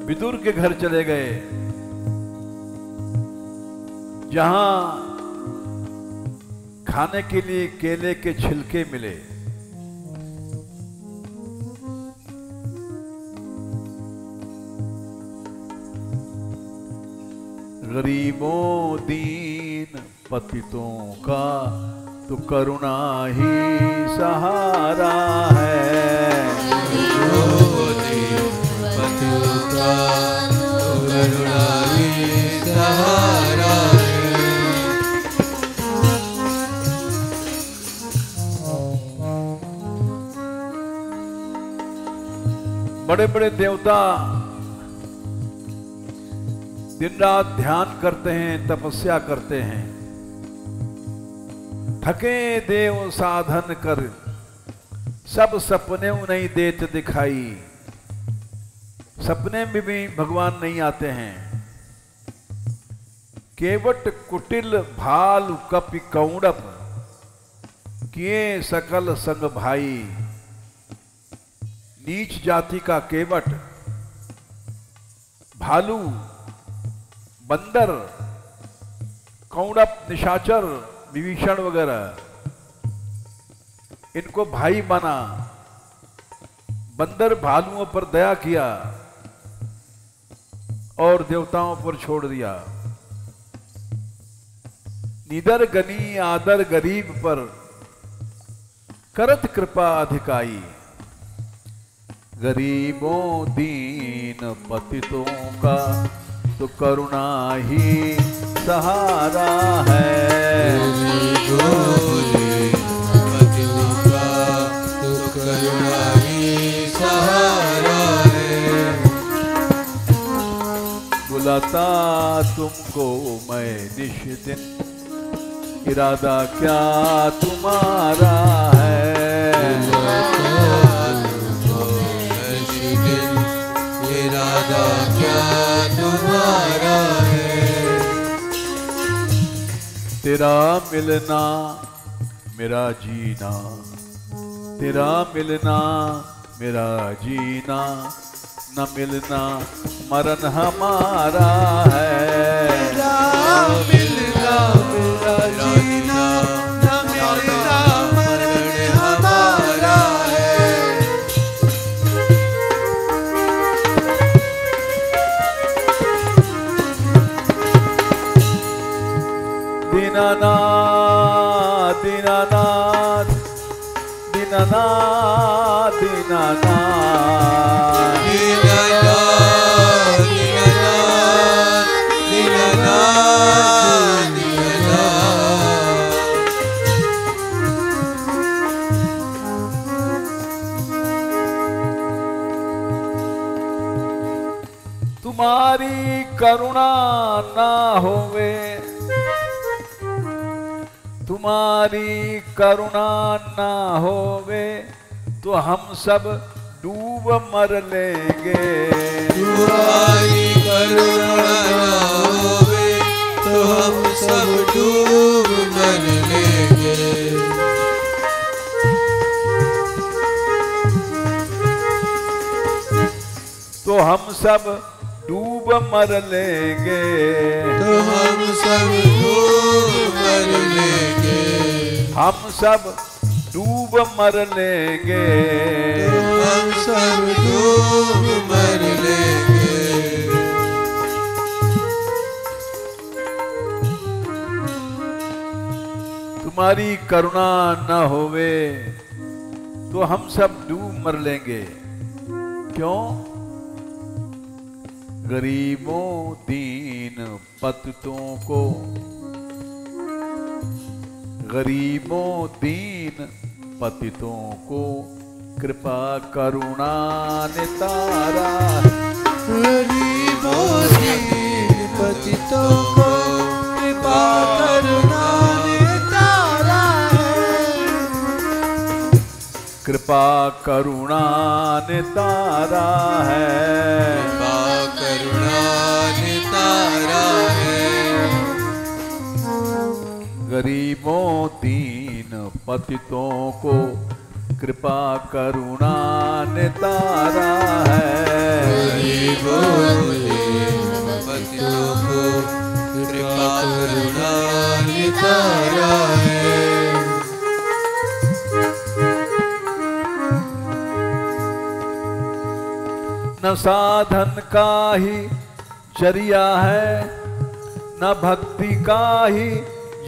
विदुर के घर चले गए, जहां खाने के लिए केले के छिलके मिले। गरीबों दीन पतितों का तो करुणा ही सहारा है। गरीबों दीन पतितों का तो करुणा ही सहारा है। बड़े बड़े देवता दिन रात ध्यान करते हैं, तपस्या करते हैं। थके देव साधन कर, सब सपने नहीं देत दिखाई। सपने में भी भगवान नहीं आते हैं। केवट कुटिल भाल कपि कौड़प, किए सकल संग भाई। नीच जाति का केवट, भालू, बंदर, कौड़प, निशाचर, विभीषण वगैरह, इनको भाई बना। बंदर भालुओं पर दया किया और देवताओं पर छोड़ दिया। निदर गनी आदर गरीब पर, करत कृपा अधिकाई। गरीबों दीन पतितों का तो करुणा ही सहारा है। गरीबों दीन पतितों का तो करुणा ही सहारा है। बुलाता तुमको मैं निश दिन, इरादा क्या तुम्हारा है। इरादा क्या तुम्हारा है। तेरा मिलना मेरा जीना, तेरा मिलना मेरा जीना, न मिलना मरण हमारा है। तेरा मिलना मेरा जीना, न मिलना मरण हमारा है। दीनानाथ दीनानाथ दीनानाथ दीनानाथ तुम्हारी करुणा ना होवे, तुम्हारी करुणा ना होवे तो हम सब डूब मर लेंगे। तुम्हारी करुणा ना होवे तो हम सब डूब मर लेंगे। तो हम सब डूब मर लेंगे। तो हम सब डूब मर लेंगे। हम सब डूब मर लेंगे। हम सब डूब मर लेंगे। तुम्हारी करुणा न होवे तो हम सब डूब मर लेंगे। क्यों? गरीबों दीन पतितों को, गरीबों दीन पतितों को कृपा करुणा ने तारा। गरीबों दीन पतितों को कृपा करुणा ने तारा है। कृपा करुणा नितारा है, कृपा करुणा नितारा है। गरीबों दीन पतितों को कृपा करुणा नितारा है, गरीबों दीन पतितों को कृपा करुणा नितारा है। न साधन का ही जरिया है, न भक्ति का ही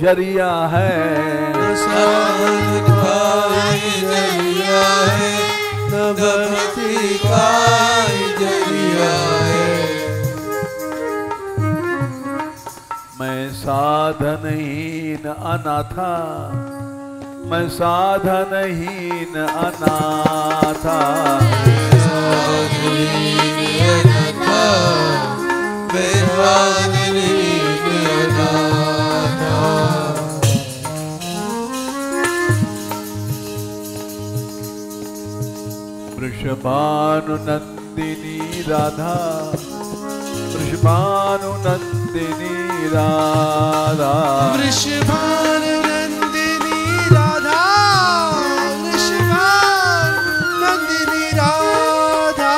जरिया है, न साधन का ही जरिया है, न भक्ति का ही जरिया है। मैं साधनहीन अनाथा, मैं साधनहीन अनाथा, वृषभानु नंदिनी राधा, वृषभानु नंदिनी राधा, वृषभानु नंदिनी राधा, वृषभानु नंदिनी राधा।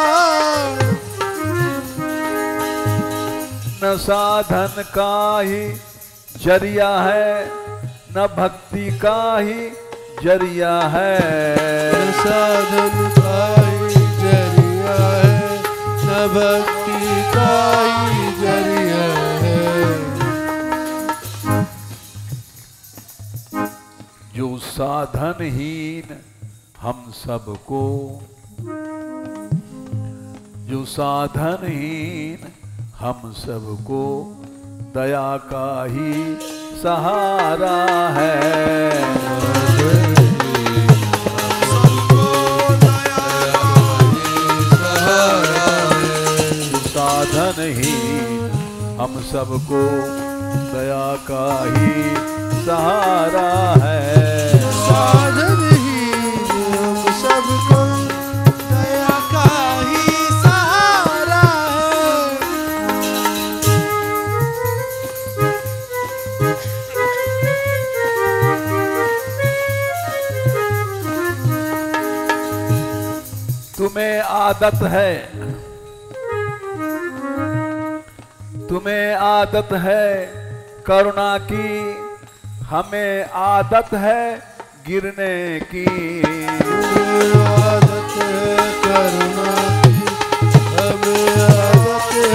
न साधन का ही जरिया है, न भक्ति का ही जरिया है, न साधन का ही जरिया है, न भक्ति का ही जरिया है। जो साधनहीन हम सबको, जो साधनहीन हम सबको दया का ही सहारा है, साधनहीन हम सबको दया का ही सहारा है, साधनहीन हम सबको दया का ही सहारा है। तुम्हें आदत है, तुम्हें आदत है करुणा की, हमें आदत है गिरने की, आदत है करुणा की, हमें आदत है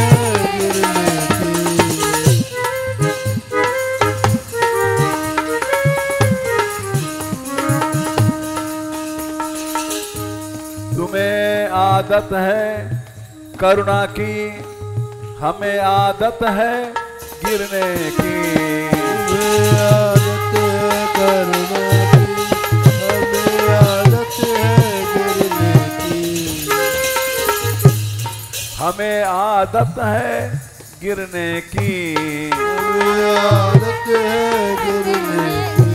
गिरने की। तुम्हें आदत है करुणा की, हमें आदत है गिरने की, हमें आदत है करुणा की, हमें आदत है गिरने की। हमें आदत है गिरने की, हमें आदत है गिरने की।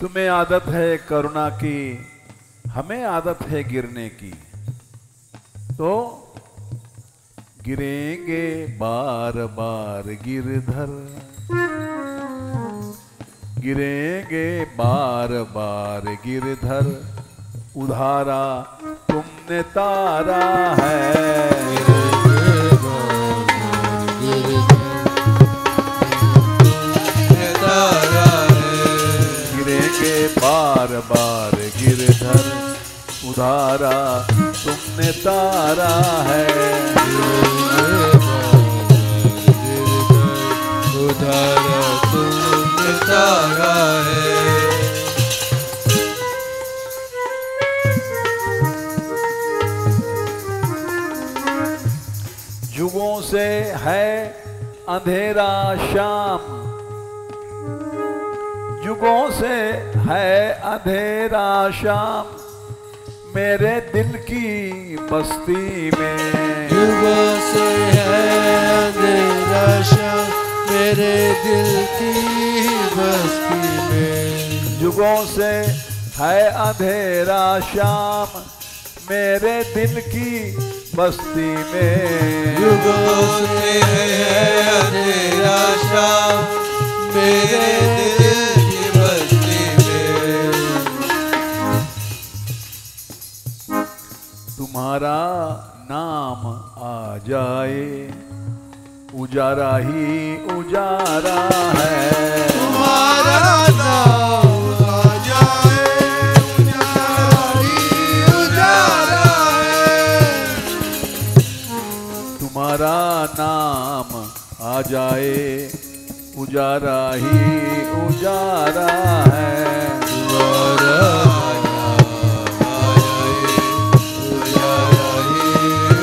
तुम्हें आदत है करुणा की, हमें आदत है गिरने की, तो गिरेंगे बार बार गिरधर, गिरेंगे बार बार गिरधर, उधारा तुमने तारा है, गिरेंगे बार बार गिरधर, उधारा तुमने तारा है, उधारा तुमने तारा है। जुगों से है अंधेरा शाम, जुगों से है अंधेरा शाम, मेरे दिल की बस्ती में, जुगों से है अंधेरा शाम, मेरे दिल की बस्ती में, युगों से है अंधेरा श्याम मेरे दिल की बस्ती में। युगों से है अंधेरा श्याम मेरे दिल की बस्ती में। तुम्हारा नाम आ जाए उजारा ही उजारा है। तुम्हारा नाम आ जाए उजारा ही उजारा है। तुम्हारा नाम आ जाए उजारा ही उजारा है। तुम्हारा नाम आ जाए उजारा ही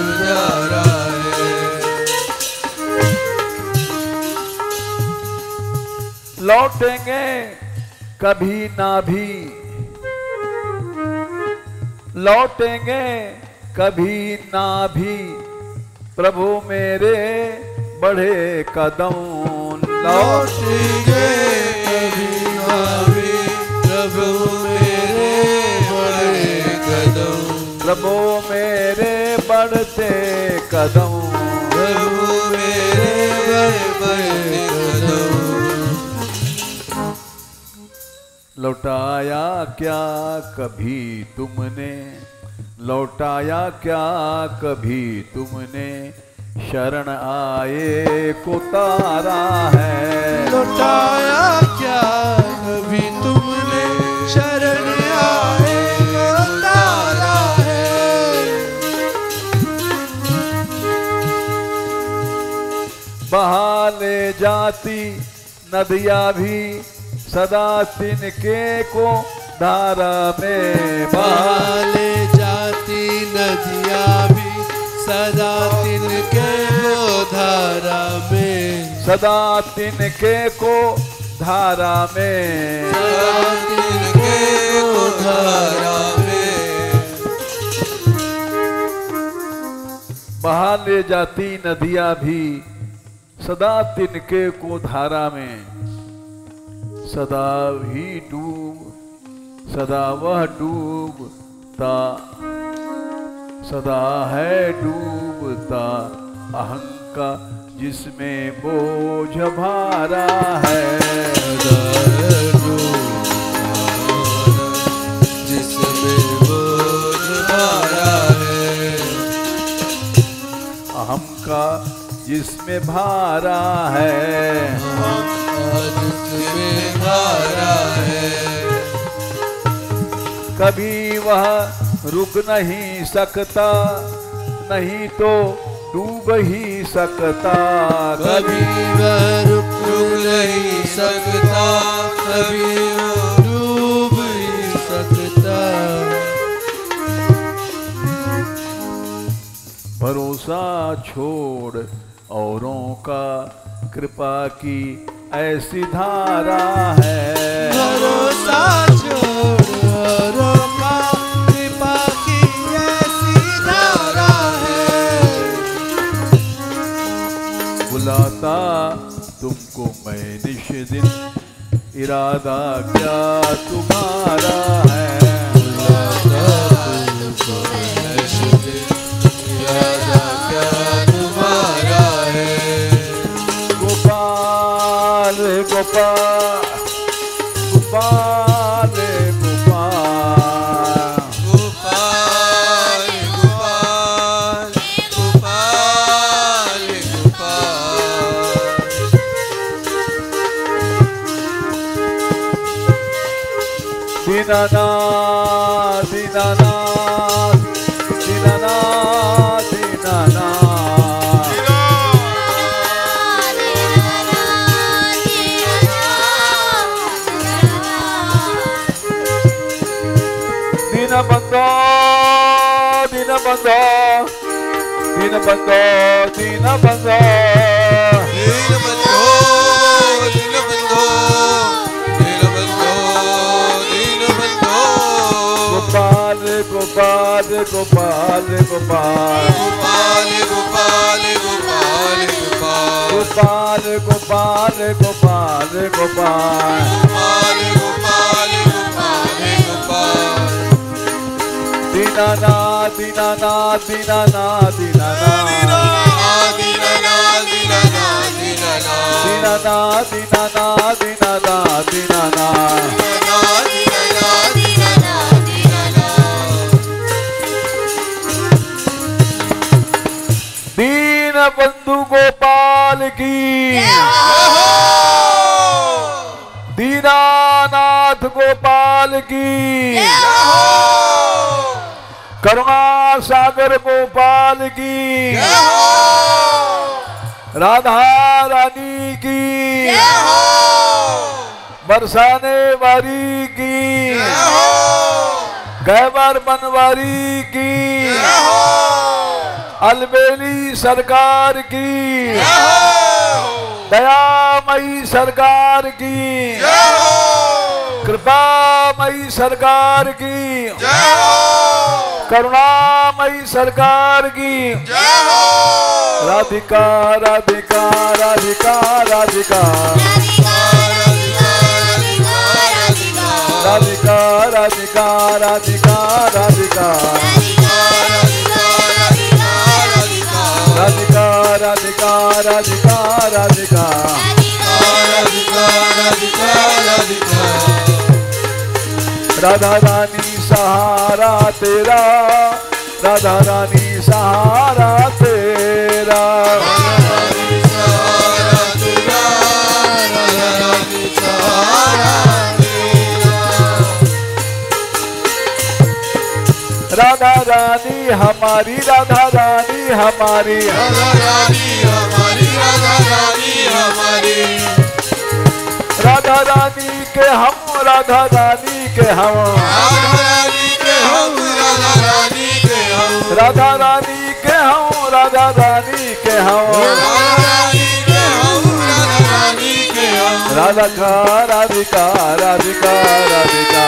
उजारा है। लौटेंगे कभी ना भी लौटेंगे कभी ना भी प्रभु मेरे बढ़े कदम। लौटेंगे कभी ना भी प्रभु मेरे बड़े कदम। प्रभु मेरे बढ़ते कदम। प्रभु मेरे बड़े कदम। लौटाया क्या कभी तुमने लौटाया क्या कभी तुमने शरण आए को तारा है। लौटाया क्या कभी तुमने शरण आए को तारा है। बहा ले जाती नदियाँ भी सदा तिनके को धारा में। बहा ले जाती नदियाँ भी सदा तिनके को धारा में। सदा तिनके को धारा में। सदा तिनके को धारा में। बहा ले जाती नदियाँ भी सदा तिनके को धारा में। सदा ही सदा वह डूबता सदा है डूबता अहंका जिसमें बोझ भारा है। जिसमें बोझ भारा है। अहम का जिसमें भारा है। जिसमें भारा है। कभी वह रुक नहीं सकता नहीं तो डूब ही सकता। कभी वह रुक नहीं सकता कभी वह डूब ही सकता। भरोसा छोड़ औरों का कृपा की ऐसी धारा है। भरोसा छोड़ औरों का कृपा की ऐसी धारा है। बुलाता तुमको मैं निश दिन इरादा क्या तुम्हारा है। बुलाता तुमको मैं निश दिन इरादा क्या तुम्हारा है। गोपाल गोपाल गोपाल गोपाल गोपाल गोपाल गोपाल गोपाल। दीनानाथ दीनानाथ दीनानाथ दीनानाथ दीनबंधो दीनबंधो दीनबंधो दीनबंधो दीनबंधो दीनबंधो दीनबंधो दीनबंधो। गोपाल गोपाल गोपाल गोपाल गोपाल गोपाल गोपाल गोपाल गोपाल गोपाल गोपाल गोपाल गोपाल गोपाल दीनाना दीनाना दीनाना दीनाना दीनाना दीनाना दीनाना दीनाना दीन बंधु गोपाल की दीनानाथ गोपाल की करुणा सागर गोपाल की राधा रानी की बरसाने वारी की गैबर बनवारी की अलबेली सरकार की दयामयी सरकार की कृपामयी सरकार की करुणामयी सरकार की राधिका राधिका राधिका राधिका राधिका राधिका राधिका राधिका राधिका राधिका राधिका राधिका राधा रानी सहारा तेरा राधा रानी सहारा तेरा राधा रानी हमारी राधा रानी हमारी राधा रानी हमारी राधा रानी हमारी राधा रानी के हम राधा रानी के हम राधा रानी के हम राधा रानी के हम राधिका राधिका राधिका राधिका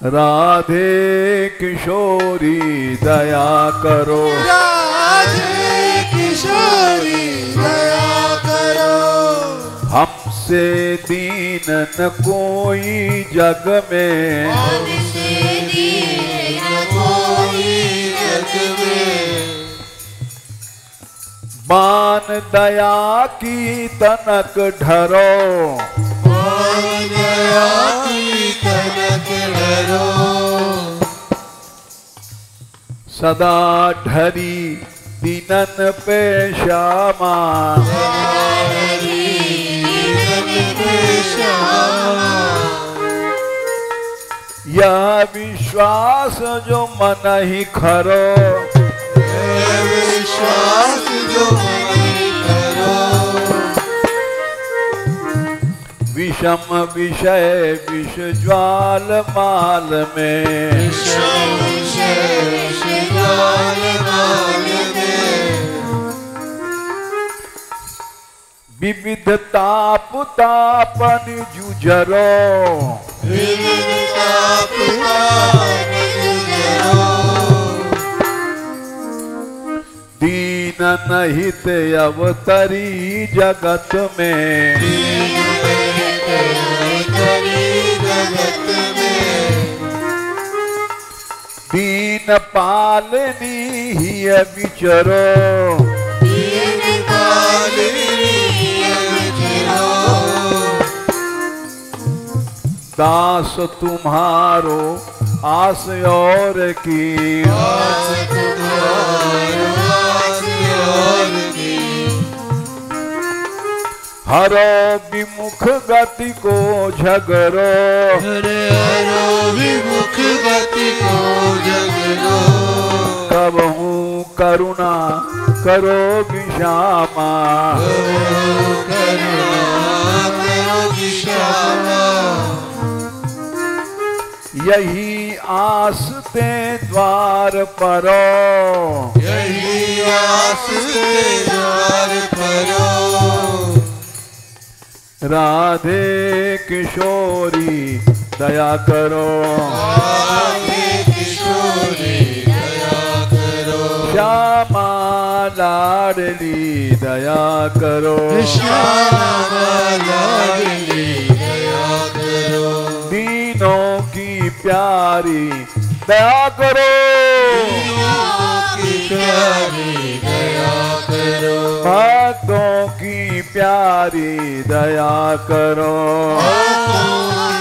राधे किशोरी दया करो राधे किशोरी दया करो हमसे दीन न कोई जग में हमसे दीन न कोई जग में बान दया की तनक ढरो दया की तनक ढरो सदा ढरी दीनन पे श्यामा यह विश्वास जो मन ही खरो विश्वास जो मन ही खरो विषम विषय विष ज्वाल माल में विविध ताप तापन जुझरो दीन नहित अवतरी जगत में दीन पालनी ही विचरो दास तुम्हारो आस और की हरो विमुख गति को झगरो हरो विमुख गति को झगरो कबहू करुणा करो श्यामा यही आस ते द्वार परो यही आस ते द्वार परो राधे किशोरी दया करो राधे किशोरी दया करो श्यामा लाडली दया करो श्यामा लाडली प्यारी दया करो, की प्यारी दया करो, भक्तों की प्यारी दया करो,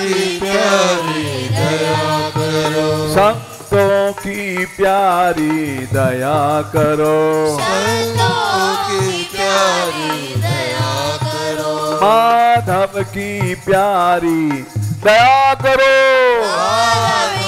की प्यारी दया करो, संतों की प्यारी दया करो, संतों की प्यारी दया करो, माधव की प्यारी दया करो, माधव